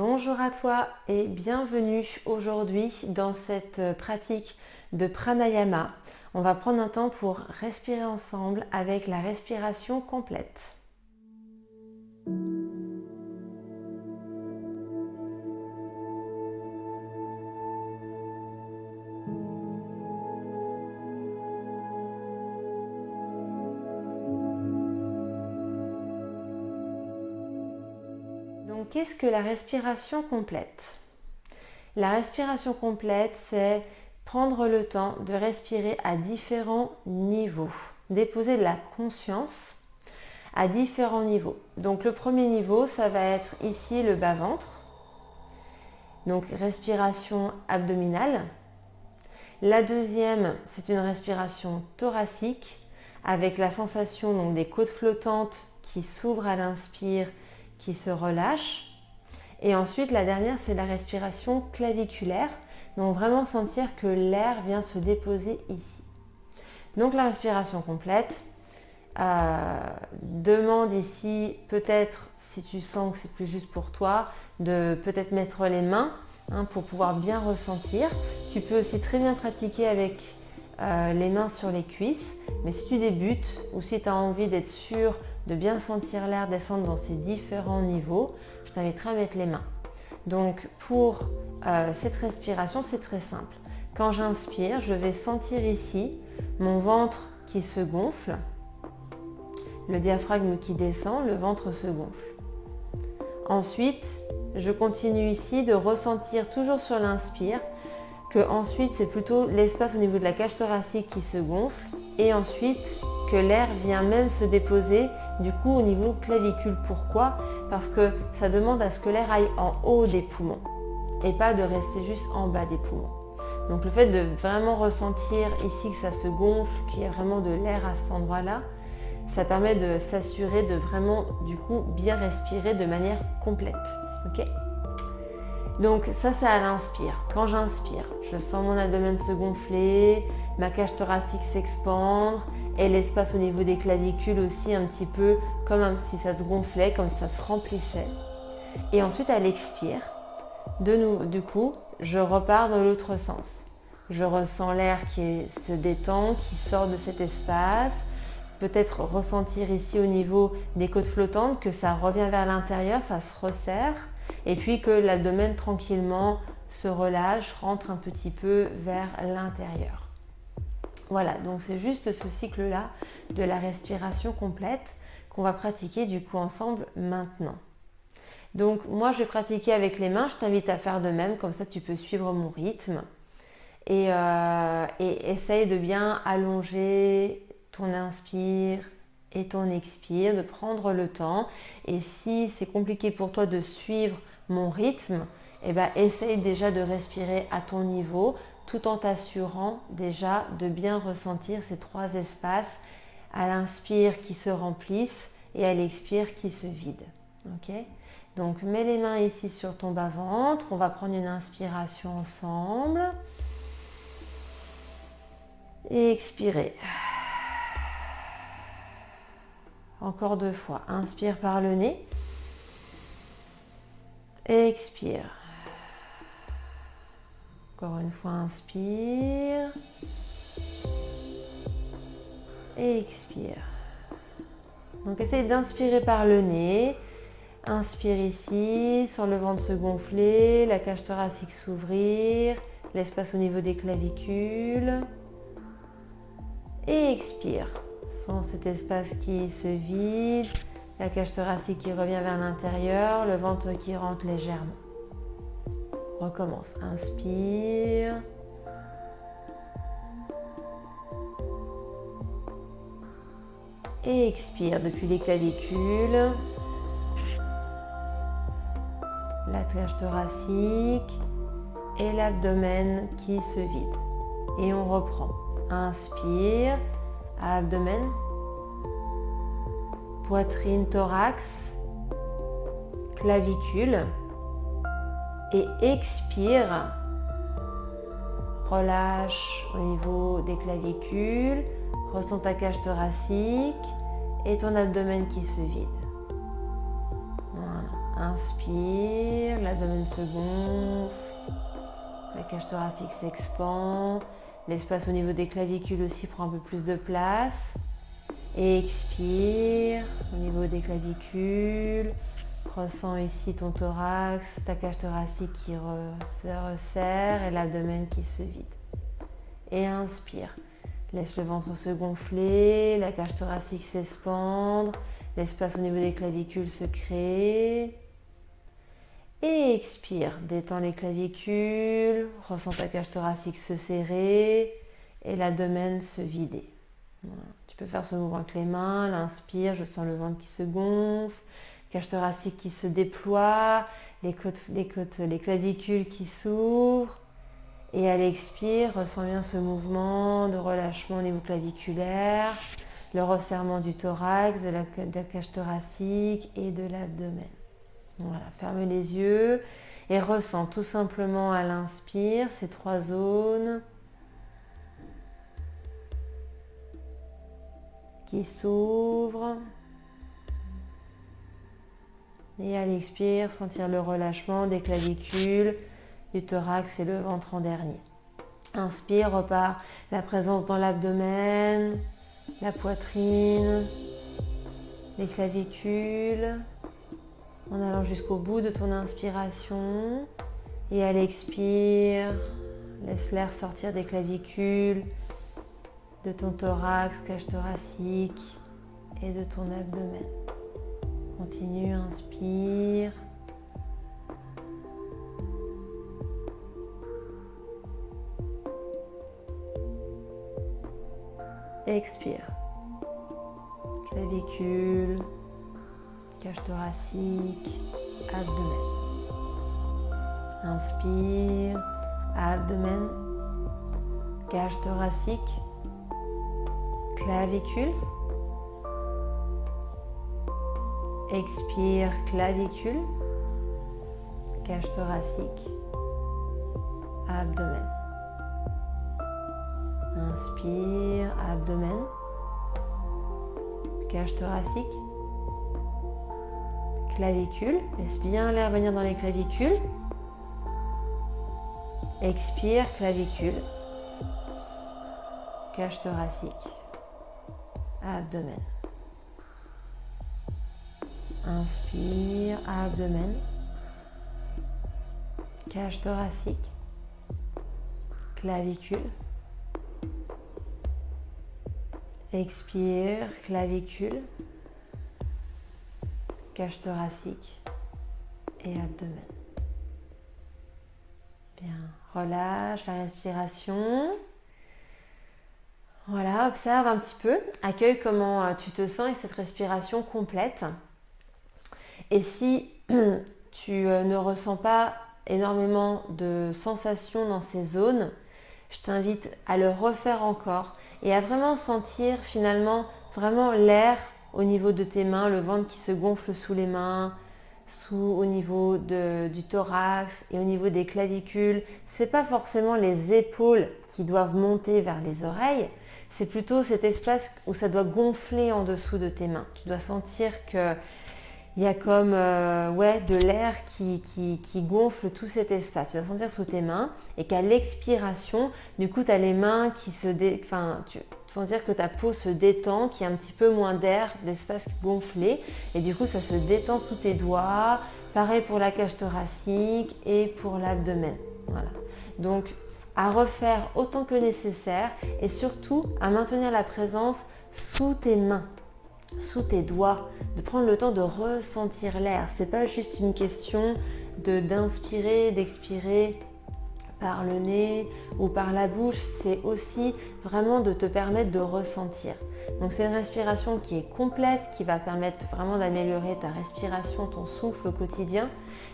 Bonjour à toi et bienvenue aujourd'hui dans cette pratique de pranayama. On va prendre un temps pour respirer ensemble avec la respiration complète. Donc, qu'est-ce que la respiration complète? La respiration complète, c'est prendre le temps de respirer à différents niveaux, déposer de la conscience à différents niveaux. Donc le premier niveau, ça va être ici le bas-ventre, donc respiration abdominale. La deuxième, c'est une respiration thoracique avec la sensation donc, des côtes flottantes qui s'ouvrent à l'inspire, qui se relâchent. Et ensuite, la dernière, c'est la respiration claviculaire. Donc vraiment sentir que l'air vient se déposer ici. Donc la respiration complète demande ici peut-être, si tu sens que c'est plus juste pour toi, de peut-être mettre les mains pour pouvoir bien ressentir. Tu peux aussi très bien pratiquer avec les mains sur les cuisses. Mais si tu débutes ou si tu as envie d'être sûr de bien sentir l'air descendre dans ces différents niveaux, je t'inviterai à mettre les mains. Donc pour cette respiration, c'est très simple. Quand j'inspire, je vais sentir ici mon ventre qui se gonfle, le diaphragme qui descend, le ventre se gonfle. Ensuite, je continue ici de ressentir toujours sur l'inspire que ensuite c'est plutôt l'espace au niveau de la cage thoracique qui se gonfle et ensuite que l'air vient même se déposer du coup au niveau clavicule. Pourquoi? Parce que ça demande à ce que l'air aille en haut des poumons et pas de rester juste en bas des poumons. Donc le fait de vraiment ressentir ici que ça se gonfle, qu'il y a vraiment de l'air à cet endroit-là, ça permet de s'assurer de vraiment du coup bien respirer de manière complète. Ok? Donc ça c'est à l'inspire. Quand j'inspire, je sens mon abdomen se gonfler, ma cage thoracique s'expandre et l'espace au niveau des clavicules aussi un petit peu comme si ça se gonflait, comme si ça se remplissait. Et ensuite à l'expire, du coup, je repars dans l'autre sens. Je ressens l'air qui se détend, qui sort de cet espace. Peut-être ressentir ici au niveau des côtes flottantes que ça revient vers l'intérieur, ça se resserre. Et puis que l'abdomen tranquillement se relâche, rentre un petit peu vers l'intérieur. Voilà, donc c'est juste ce cycle-là de la respiration complète qu'on va pratiquer du coup ensemble maintenant. Donc moi je vais pratiquer avec les mains, je t'invite à faire de même, comme ça tu peux suivre mon rythme. Et essaye de bien allonger ton inspire et ton expire, de prendre le temps. Et si c'est compliqué pour toi de suivre mon rythme, essaye déjà de respirer à ton niveau tout en t'assurant déjà de bien ressentir ces trois espaces, à l'inspire qui se remplissent et à l'expire qui se vident. Okay? Donc mets les mains ici sur ton bas-ventre, on va prendre une inspiration ensemble et expirer. Encore 2 fois, inspire par le nez, expire. Encore une fois, inspire et expire. Donc essaye d'inspirer par le nez. Inspire ici, sens le ventre se gonfler, la cage thoracique s'ouvrir, l'espace au niveau des clavicules. Et expire. Sens cet espace qui se vide, la cage thoracique qui revient vers l'intérieur, le ventre qui rentre légèrement. Recommence. Inspire. Et expire depuis les clavicules, la cage thoracique et l'abdomen qui se vide. Et on reprend. Inspire, abdomen, poitrine, thorax, clavicule. Et expire, relâche au niveau des clavicules, ressens ta cage thoracique et ton abdomen qui se vide. Voilà. Inspire, l'abdomen se gonfle, la cage thoracique s'expand, l'espace au niveau des clavicules aussi prend un peu plus de place. Expire au niveau des clavicules, ressens ici ton thorax, ta cage thoracique qui se resserre et l'abdomen qui se vide. Et inspire, laisse le ventre se gonfler, la cage thoracique s'expandre, l'espace au niveau des clavicules se crée. Et expire, détends les clavicules, ressens ta cage thoracique se serrer et l'abdomen se vider. Voilà. Tu peux faire ce mouvement avec les mains, l'inspire, je sens le ventre qui se gonfle, cage thoracique qui se déploie, les clavicules qui s'ouvrent. Et à l'expire, ressens bien ce mouvement de relâchement au niveau claviculaire, le resserrement du thorax, de la cage thoracique et de l'abdomen. Voilà, ferme les yeux et ressens tout simplement à l'inspire ces 3 zones qui s'ouvrent. Et à l'expire, sentir le relâchement des clavicules, du thorax et le ventre en dernier. Inspire, repart la présence dans l'abdomen, la poitrine, les clavicules, en allant jusqu'au bout de ton inspiration. Et à l'expire, laisse l'air sortir des clavicules, de ton thorax, cage thoracique et de ton abdomen. Continue, inspire. Expire. Clavicule, cage thoracique, abdomen. Inspire, abdomen, cage thoracique, clavicule. Expire, clavicule, cage thoracique, abdomen. Inspire, abdomen, cage thoracique, clavicule. Laisse bien l'air venir dans les clavicules. Expire, clavicule, cage thoracique, abdomen. Inspire, abdomen, cage thoracique, clavicule. Expire, clavicule, cage thoracique et abdomen. Bien, relâche la respiration. Voilà, observe un petit peu, accueille comment tu te sens avec cette respiration complète. Et si tu ne ressens pas énormément de sensations dans ces zones, je t'invite à le refaire encore et à vraiment sentir finalement vraiment l'air au niveau de tes mains, le ventre qui se gonfle sous les mains, au niveau du thorax et au niveau des clavicules. Ce n'est pas forcément les épaules qui doivent monter vers les oreilles, c'est plutôt cet espace où ça doit gonfler en dessous de tes mains. Tu dois sentir que il y a comme de l'air qui gonfle tout cet espace. Tu vas sentir sous tes mains et qu'à l'expiration, du coup, tu as les mains qui tu vas sentir que ta peau se détend, qu'il y a un petit peu moins d'air, d'espace gonflé. Et du coup, ça se détend sous tes doigts. Pareil pour la cage thoracique et pour l'abdomen. Voilà. Donc, à refaire autant que nécessaire et surtout à maintenir la présence sous tes mains, sous tes doigts, de prendre le temps de ressentir l'air. C'est pas juste une question d'inspirer, d'expirer par le nez ou par la bouche, c'est aussi vraiment de te permettre de ressentir. Donc c'est une respiration qui est complète, qui va permettre vraiment d'améliorer ta respiration, ton souffle au quotidien,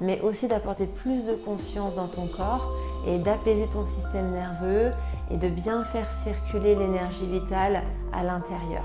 mais aussi d'apporter plus de conscience dans ton corps et d'apaiser ton système nerveux et de bien faire circuler l'énergie vitale à l'intérieur.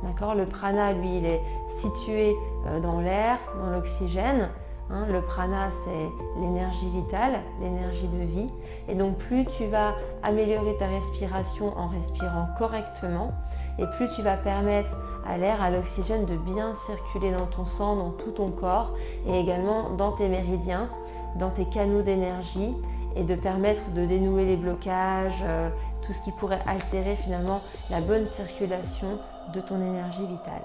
D'accord ? Le prana, lui, il est situé dans l'air, dans l'oxygène. Le prana, c'est l'énergie vitale, l'énergie de vie. Et donc, plus tu vas améliorer ta respiration en respirant correctement, et plus tu vas permettre à l'air, à l'oxygène de bien circuler dans ton sang, dans tout ton corps et également dans tes méridiens, dans tes canaux d'énergie et de permettre de dénouer les blocages, tout ce qui pourrait altérer finalement la bonne circulation de ton énergie vitale.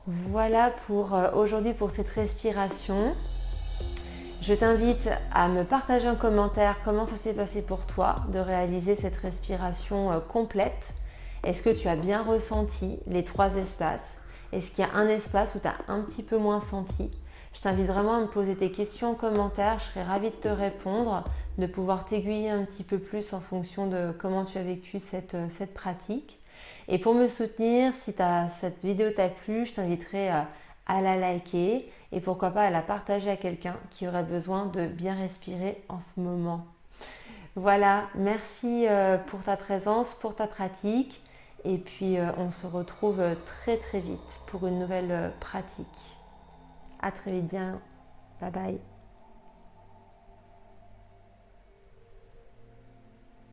Voilà pour aujourd'hui pour cette respiration. Je t'invite à me partager en commentaire comment ça s'est passé pour toi de réaliser cette respiration complète. Est-ce que tu as bien ressenti les 3 espaces? Est-ce qu'il y a un espace où tu as un petit peu moins senti? Je t'invite vraiment à me poser tes questions en commentaire. Je serais ravie de te répondre, de pouvoir t'aiguiller un petit peu plus en fonction de comment tu as vécu cette pratique. Et pour me soutenir, si cette vidéo t'a plu, je t'inviterai à la liker et pourquoi pas à la partager à quelqu'un qui aurait besoin de bien respirer en ce moment. Voilà, merci pour ta présence, pour ta pratique et puis on se retrouve très très vite pour une nouvelle pratique. À très vite bien, bye bye.